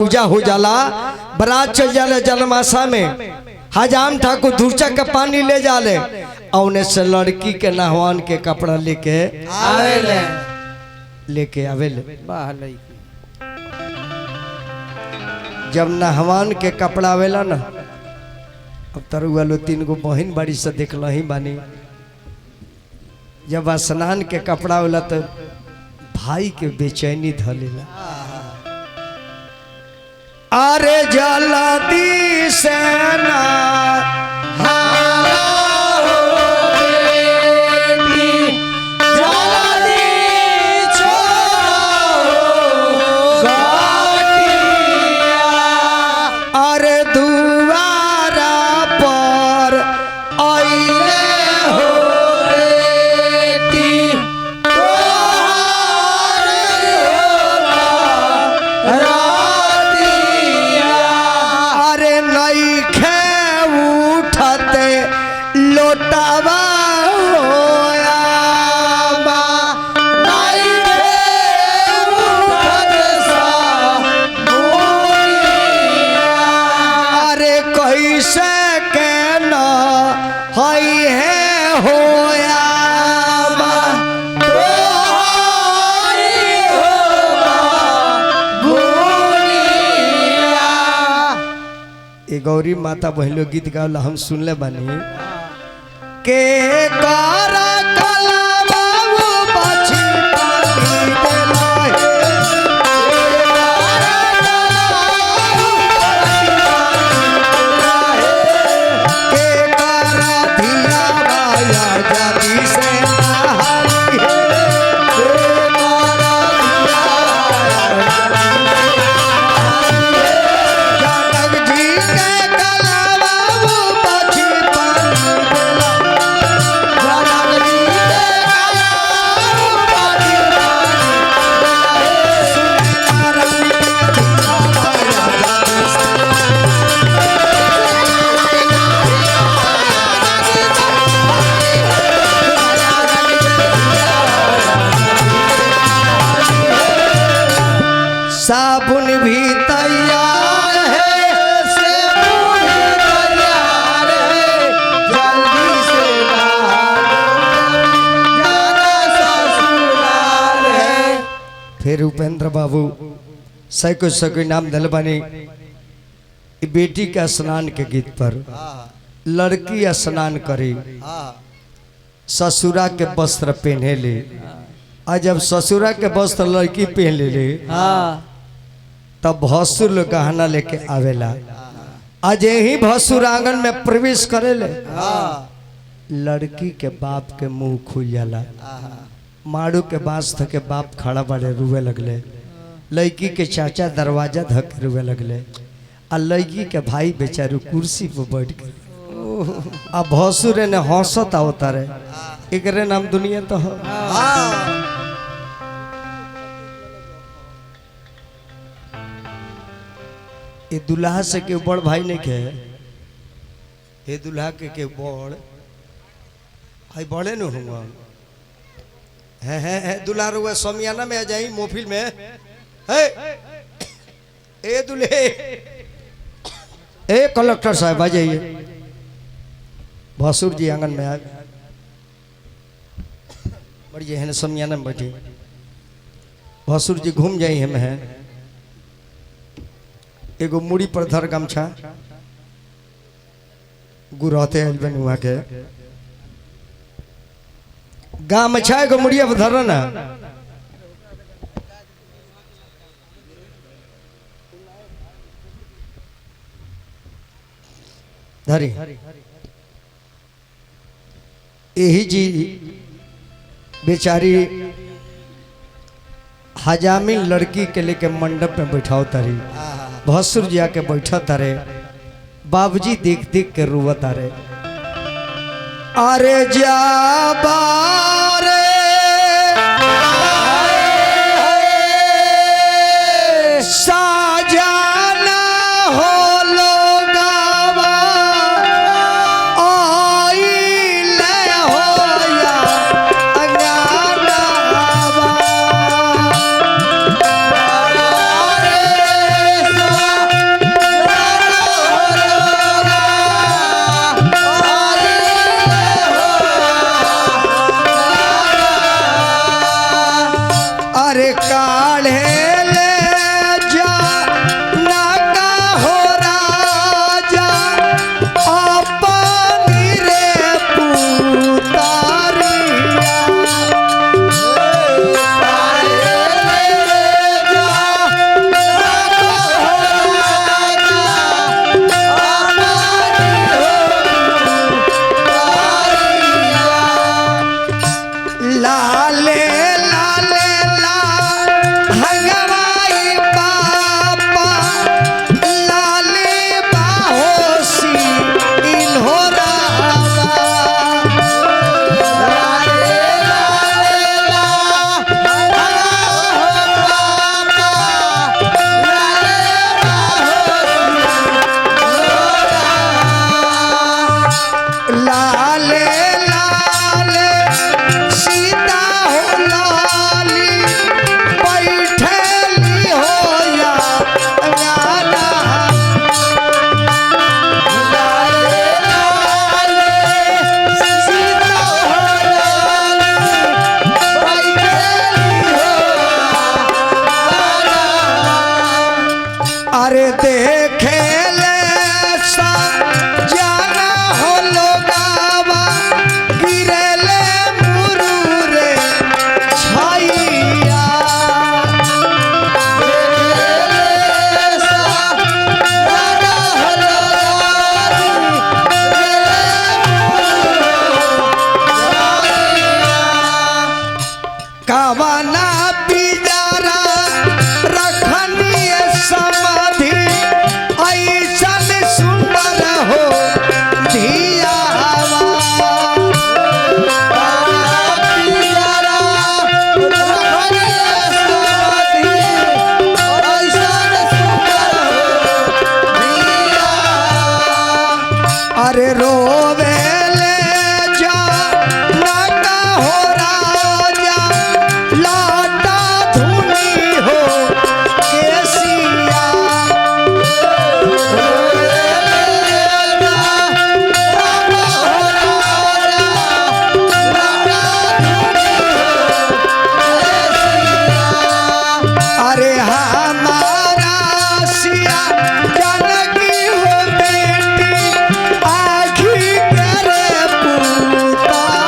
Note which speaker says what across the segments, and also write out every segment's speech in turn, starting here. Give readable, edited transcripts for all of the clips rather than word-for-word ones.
Speaker 1: पूजा हो जाला, बरात चल जाले जलमासा में, हजाम ठाकुर धूर्चा का पानी ले जाले और से लड़की के नहवान के कपड़ा लेके आवेले। जब नहवान के कपड़ा आवेला ना, अब तरुआ लो 3 गो बहन बाड़ी से देखल ही बानी, जब स्नान के कपड़ा होला तो भाई के बेचैनी धलेला। अरे जल्दी से ना गौरी माता बहलो गीत गावला हम सुनले बानी के कारा कला बाबू बाछी पानी देला के कारा धिया बाया जाती से साबुन भी तैयार है, साबुन तैयार है, जल्दी से जाना ससुराल है। फिर उपेंद्र बाबू सैको नाम दलबानी बेटी के स्नान के गीत पर लड़की स्नान करी, ससुरा के वस्त्र पहने ले, और जब ससुरा के वस्त्र लड़की पहन ले तब भसुर लोग गहना लेके आवेला। आज यही भसुर आंगन में प्रवेश करेले, लड़की के बाप के मुंह खुल जाला, मारू के बांस धके बाप खड़ा बड़े रुए लगले, लड़की के चाचा दरवाजा धके रुए लगले, आ लड़की के भाई बेचारू कुर्सी पर बैठ गए। अब भसुर ने हंसत आवता रहे, एकरे नाम दुनिया तो ये दुल्हा से के बड़ भाई ने के, ये दुल्हा के बड़ भाई बड़े न हुआ है दुल्हा रुआ समियाना में आ जाई मोफिल में है ए दुल्हे ए कलेक्टर साहब आ जाइए, भसुर जी आंगन में आ बढ़िए है समियाना में बैठे, भसुर जी घूम जाई हम है, एगो मुड़ी पर धर गमछा गुरहते हलबन हुआ के गमछा एगो मुड़िया पर धर ना, धरी यही जी बेचारी हजामिन लड़की के लेके मंडप में बैठाओ तारी, भसुर जी आके बैठा तारे, बाबूजी देख देख के रुआ तारे। अरे जा बारे साजाना हो लोगावा आई ले हो या अंगानावा। अरे देखे ले सा जाना हो लोगावा गिरे ले मुरुरे छाइया कावना पिजारा रखनी समाधि ऐसन सुंदर हो धियावा पिजारा रखनी समाधि ऐसन सुंदर हो धियावा अरे रोवे ले जा नाका हो राजा लाटा धुनी हो केसिया अरे हमारा सिया जानकी हो बेटी आखी करे पुतारिया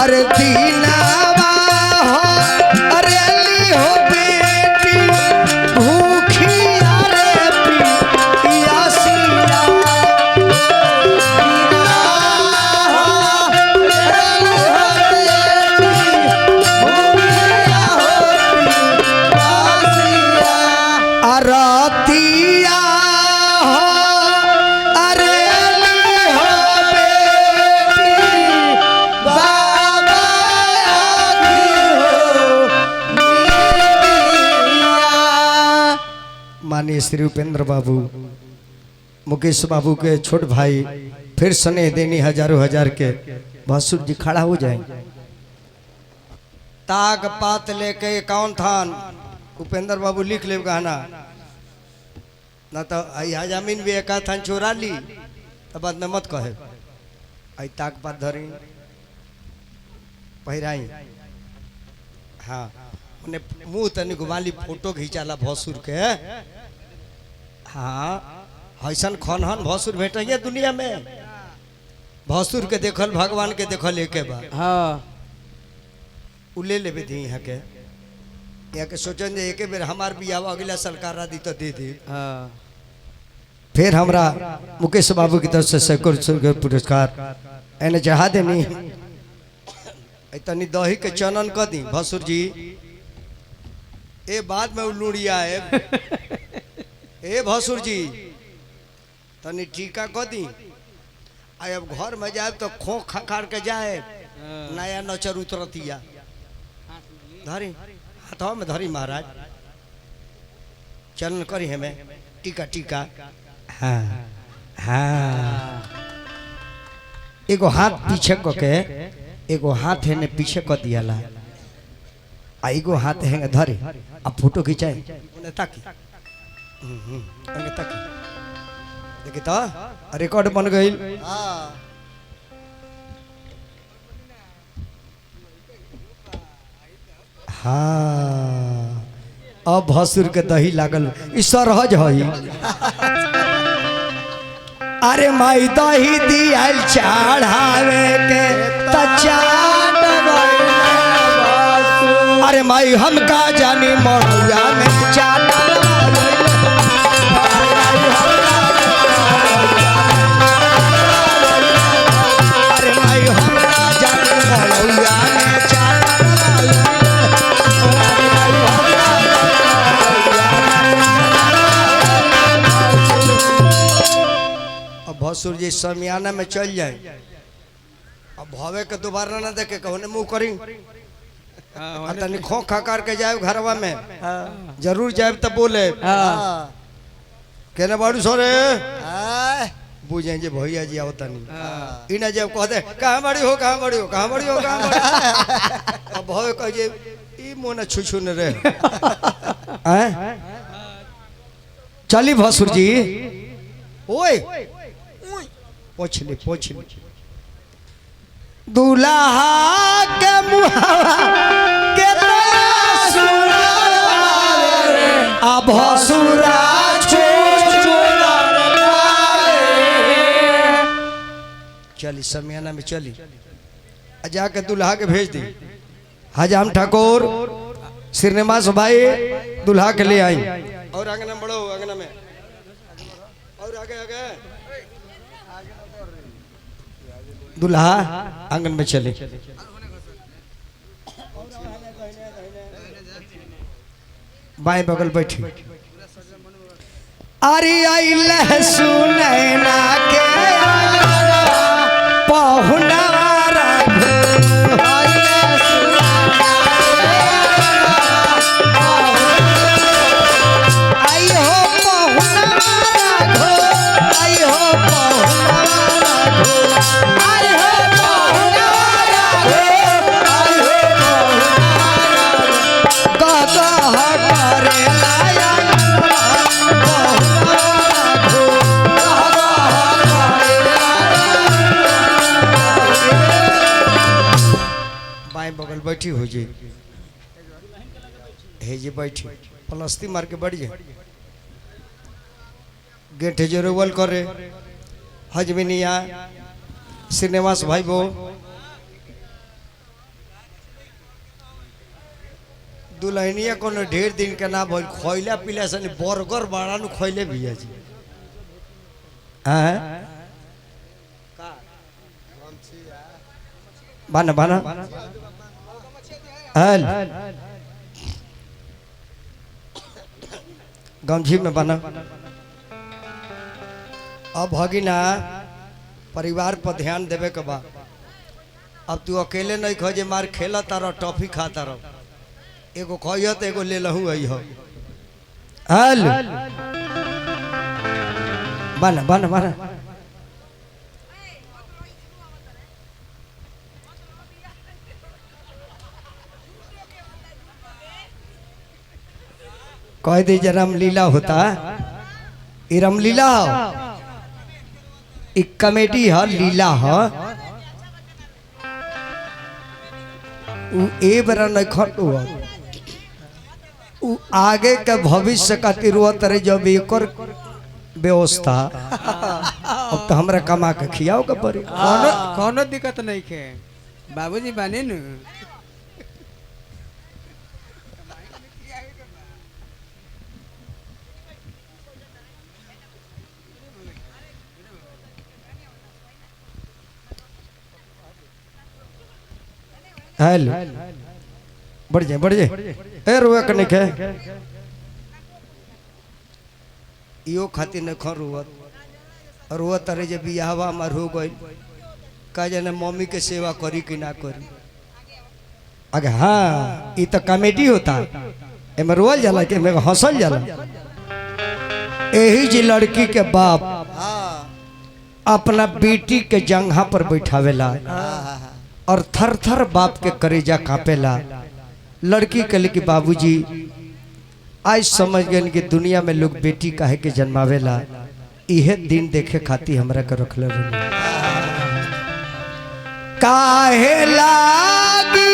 Speaker 1: अरे दीनावा हो अरेली हो बेटी भूखी अरे पियासिया अरतिया हो अरेली हो बेटी बाबा माननीय श्री उपेंद्र बाबू मुकेश बाबू के छोट भाई फिर स्नेह देनी हजारों हजार के भसुर जी खड़ा हो जाए ताक पात लेके कौन थान उपेंद्र बाबू लिख ले गाना ना तो जमीन भी एक थान चोरा ली तो बाद में मत कहे आई ताक पात धरी पहिराई हाँ उन्हें मुंह तनी घुमाली फोटो खींचाला भसुर के हाँ ऐसन खनहन भसुर भेटे दुनिया में भसुर के देखल भगवान के देखल एक बार
Speaker 2: हाँ
Speaker 1: उ ले लेबे दी यहाँ के सोचन जे एक बेर हमार बियाह अगला सरकार दी तो दे दे
Speaker 2: हाँ
Speaker 1: फिर हमरा मुकेश बाबू की तरफ से सैकड़ों पुरस्कार एने चाहा देनी तनी दही के चनन कर दी भसुर जी ए बाद में उलूड़िया है ए भसुर जी तनी टीका कर दी आई अब घर में जाए तो खोख खखार के जाए नया नचर उतरतिया धरी हाथों में धरी महाराज चलन करी हमें टीका टीका हाँ हाँ एगो हाथ पीछे को के एगो हाथ है ने पीछे को दिया ला एगो हाथ है धरे अब फोटो खिंचाए उन्हें ताकि उन्हें ताकि देखी तो रिकॉर्ड बन गई हाँ अब भसुर के दही लागल ई सरहज हई अरे माई दही दियल चढ़ावे के तचाट अरे माई हम का जानी मड़ुआ में चाट अरे माई हम का जानी मड़ुआ में चाट भसुर जी समियाना में चल जाए अब भवे के दोबारा ना देखे कहने मुंह करी तनी खो खा करके जाए घरवा में जरूर जाए तब बोले कहने बाड़ू सोरे बुझे जे भैया जी आओ तनी इना जब कह दे कहां बड़ी हो कहां बड़ी हो कहां बड़ी हो कहां बड़ी अब भवे कह जे ई मोना छुछु न रे हैं चली भसुर जी ओए पोछली पोछली दूल्हा के मुहावा के सुना अब हसुरा चली समियाना में चली जाके दूल्हा के भेज दी। हजाम ठाकुर श्रीनिवास भाई दूल्हा के ले आई और आंगन में बढ़ो आंगन में और आगे आगे दूल्हा आंगन में चले बाएं बगल बैठी अरे आई लहसुनैना के पहुना बगल बैठी हो जी हे जी बैठी पलस्ती मार के बढ़ जाए गेट जो रोवल करे हजमिनिया श्रीनिवास भाई वो दुल्हनिया को ढेर दिन के ना बोल खोइला पीला से बर्गर बड़ा नु खोइले भी है जी बाना बाना हल गमझी में बना अब भगिना परिवार पर ध्यान देवे के बा। अब तू अकेले नहीं खोजे मार खेला तारा टॉफी खाता रहो एगो खोइयो तो एगो ले लहू आई हो हल बना बना बना कह दे रामलीला होता ये रामलीला एक कमेटी है लीला है ए बरा नहीं हुआ आगे के भविष्य का तिरुवत रहे जब एक व्यवस्था अब तो हमरा कमा के खियाओ के पड़ी
Speaker 2: कोनो दिक्कत नहीं के बाबूजी बाने न
Speaker 1: हेलो बढ़ जाए ए रुआ कने के इो खातिर न खर रुवत अरे जे बियाहवा हमार हो गई का जाने मम्मी के सेवा करी कि ना करी आगे हाँ ये तो कॉमेडी होता एमे रोल जाला के एमे हंसल जाला यही जी लड़की के बाप अपना बेटी के जंघा पर बैठावेला और थर थर बाप के करेजा कांपेला लड़की के लिए बाबूजी आज समझ गए कि दुनिया में लोग बेटी काहे के जन्मावेला इहे दिन देखे खाती हमरा के रखले रही काहे लागी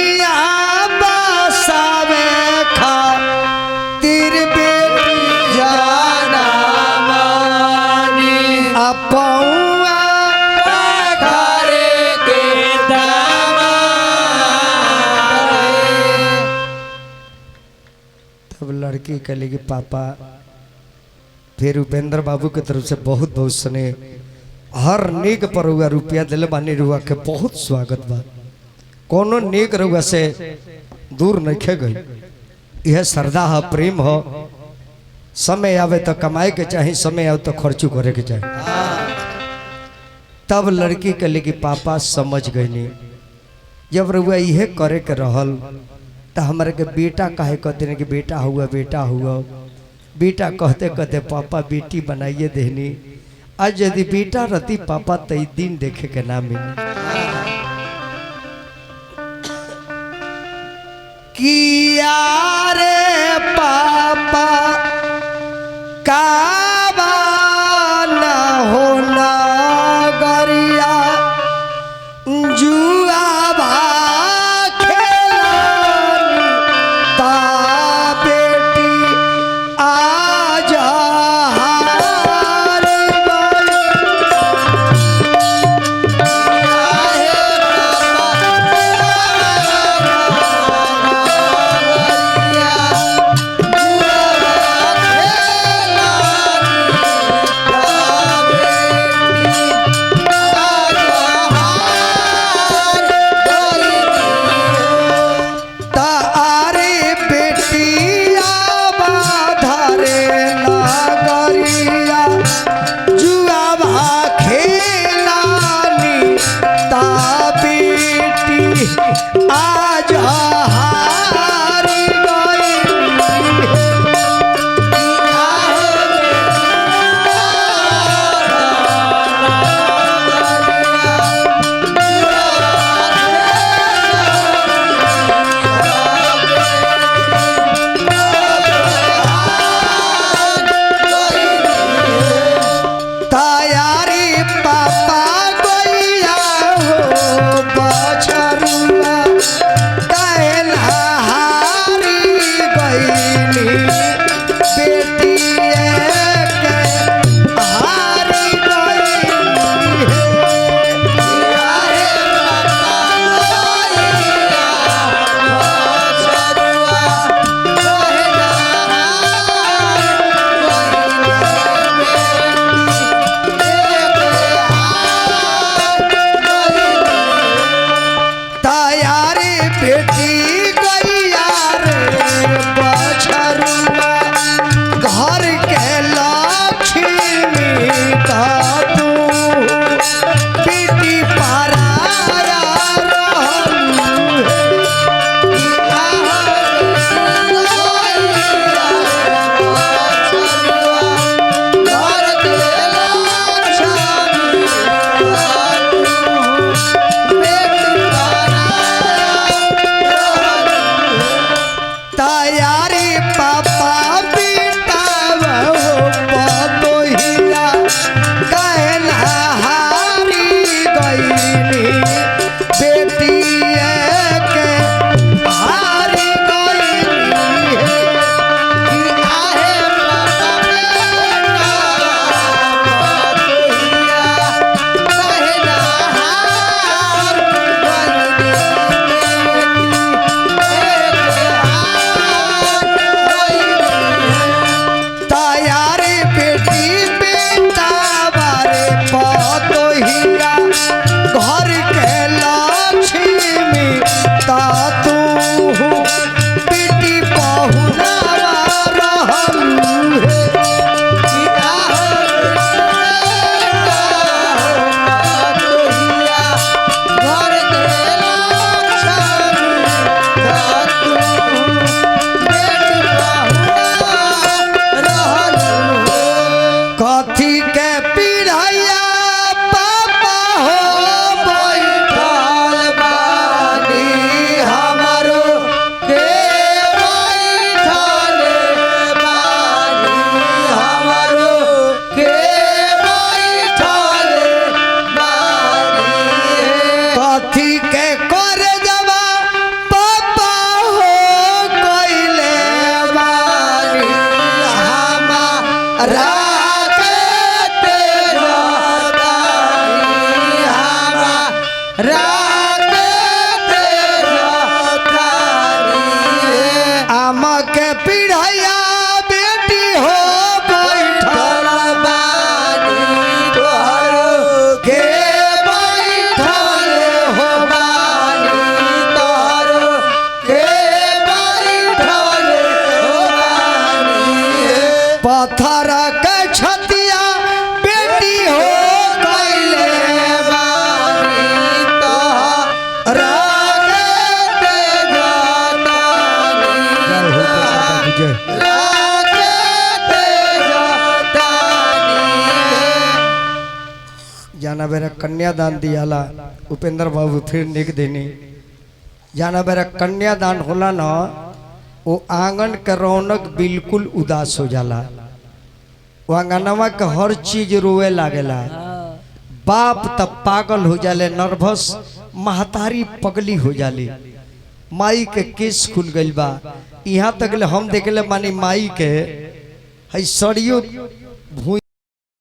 Speaker 1: दुनिया बसावे खातिर बेटी
Speaker 2: जाना मानी
Speaker 1: अपौआ
Speaker 2: घरे के दामाद।
Speaker 1: तब लड़की कहले कि पापा, फिर उपेंद्र बाबू के तरफ से बहुत बहुत स्नेह, हर नेक पर हुआ रुपया दिले बानी रुआ के बहुत स्वागत बा, कोनो नेक रुआ से दूर नहीं खे गई। यह श्रद्धा है, प्रेम हो, समय आवे तो कमाए के चाहिए, समय आवे तो खर्चू करे के चाहिए। तब लड़की के लिए कि पापा समझ गई नहीं, जब रुआ यह करे के रहल तो हमारे के बेटा काहे कहते हैं कि बेटा हुआ बेटा हुआ, बेटा कहते कहते पापा बेटी बनाइए देनी। आज यदि बेटा रहती पापा तई दिन देखे के ना मिले। किया रे पापा काबा न होना गरिया जुआ भा खेलानी ता बेटी आज हार गई। आज हार तैयारी पापा गैया हो बछरुआ कहना हारी गईली बेटी के हारी तैयारी बेटी गैया रे बछरुआ घर के लक्ष्मी का तू बेटी पराया तैयारी पापा बेटा पतोहिया कहना हारी गईली बेटी के हारी तैयारी बेटी बेटा बारे पतोहिया घर के लक्ष्मी ता तू बेटी पहुना कथी के पीढ़ैया पापा हो बैठल बानी हमरो पत्थर के छतिया बेटी हो गईले जाना बेरा कन्यादान दियाला उपेंद्र बाबू फिर निक देनी जाना बेरा कन्यादान होला ना वो आंगन के रौनक बिल्कुल उदास हो जाला। वो आंगनवा के हर चीज रोए लागेला। बाप तब पागल हो जाले नर्वस, महतारी पगली हो जाली। माई के केस खुल गइल बा। यहाँ तक ले हम देखले मानी माई के है सड़ियो